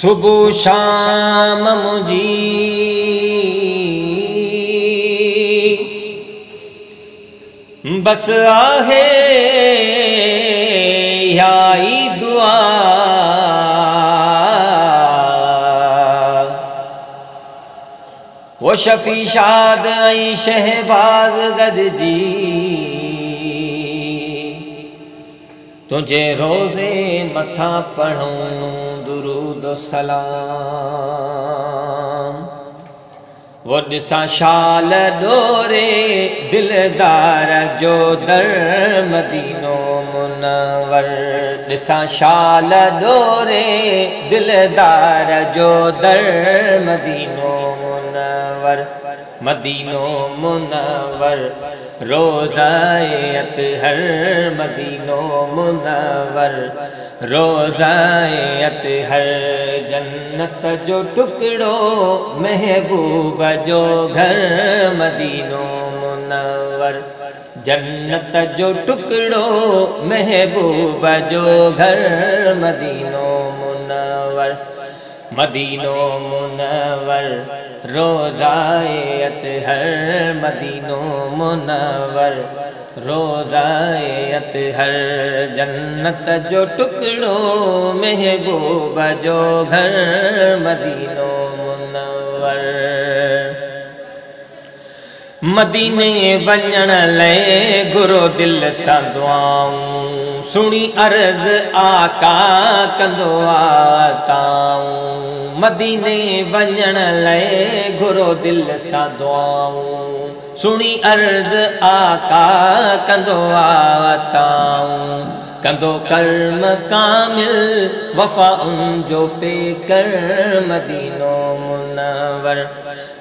सुबह शाम मुझी बस आहे याई दुआ वो शफी शाद आई शहबाज गदजी तुझे रोज़े मथा पढ़ूं दुरूद सलाम वो दिसा शाल डोरे दिलदार जो दर मदीनो मुनव्वर दिसा शाल डोरे दिलदार जो दर मदीनो मुनव्वर मदीनो मुनव्वर रोज़ाए अतहर मदीनो मुनव्वर रोज़ाए अतहर जन्नत जो टुकड़ो महबूब जो घर मदीनो मुनव्वर जन्नत जो टुकड़ो महबूब जो घर मदीनो मुनव्वर मदीनो मुनव्वर रोज़ाए अतहर मदीनो मुनव्वर रोज़ाए अतहर जन्नत जो टुकड़ो महबूब जो घर मदीनो मुनव्वर मदीने वञण लाइ गुरो दिल सां दुआऊं सुणी अर्ज़ आका कंदो आताऊं मदीने वञण लाइ गुरो दिल सां दुआऊं सुणी अर्ज़ आका कंदो आताऊं कंदो कर्म कामिल वफ़ा उन जो पेकर मदीनो मुनव्वर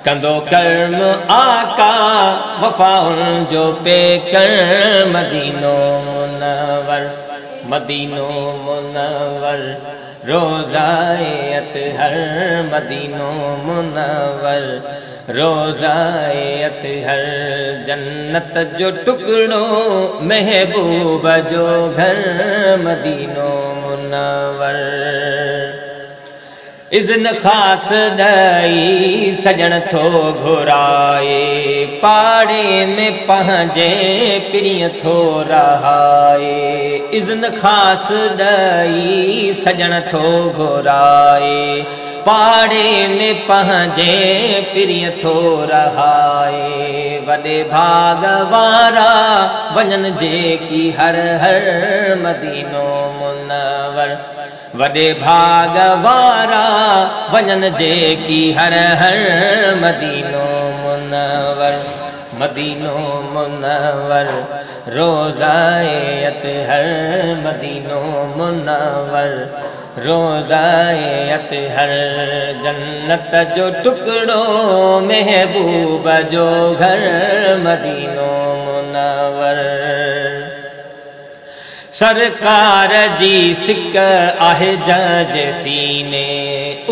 कंदो कर्म आका वफ़ा उन जो पेकर मदीनो मुनव्वर मदीनो मुनव्वर रोज़ाए अतहर मदीनो मुनव्वर रोज़ाए अतहर जन्नत जो टुकड़ो महबूब जो घर मदीनो मुनव्वर इज़्न ख़ास दई सजण थो घुराए पाड़े में पंहिंजे पिरीअ थो रहाए इज़्न ख़ास दई सजण थो घुराए पाड़े में पंहिंजे पिरीअ थो रहाए वॾे भाग वारा वञनि जेकी हर हर मदीनो मुनव्वर वॾे भाग वारा वञनि जेकी हर हर मदीनो मुनव्वर मदीनो मुनव्वर रोज़ाए अतहर मदीनो मुनव्वर रोज़ाए अतहर जन्नत जो टुकड़ो महबूब जो घर मदीनो मुनव्वर सरकार जी सिक आहे जंहिंजे सीने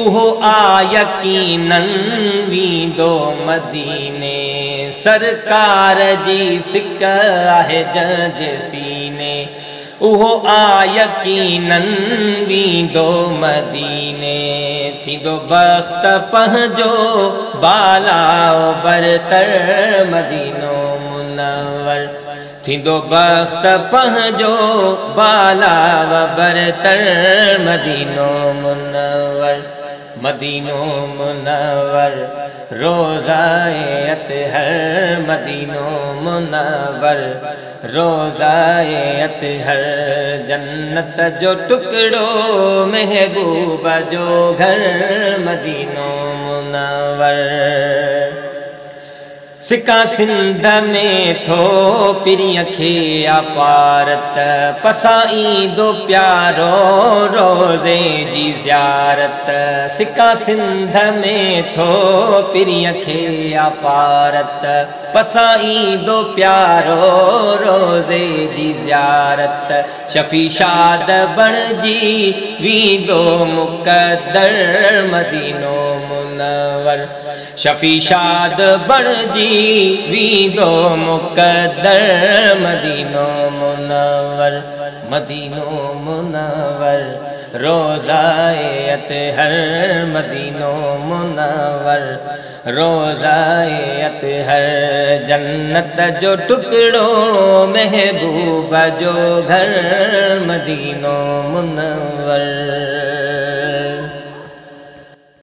उहो आ यकीनन वींदो मदीने सरकार जी सिक आहे जंहिंजे सीने उहो आ यकीनन वींदो मदीने थींदो बख़्त पंहिंजो बालाओ बरतर मदीनो मुनव्वर थींदो बख़्त पंहिंजो बालाओ बरतर मदीनो मुनव्वर मदीनो मुनव्वर रोज़ाए अतहर मदीनो मुनव्वर रोज़ाए अतहर जन्नत जो टुकड़ो महबूब जो घर मदीनो मुनव्वर सिका सिंध में थो पिरीअ खे अपारत पसाईंदो प्यारो रोज़े जी ज़ियारत सिका सिंध में थो पिरीअ खे अपारत पसाईंदो प्यारो रोज़े जी ज़ियारत शफी शाद बणजी वींदो मुक़द्दर मदीनो मुनव्वर शफी शाद बणजी वींदो मुक़द्दर मदीनो मुनव्वर मदीनो मुनव्वर रोज़ाए अतहर मदीनो मुनव्वर, रोज़ाए अतहर जन्नत जो टुकड़ो महबूबा जो घर मदीनो मुनव्वर।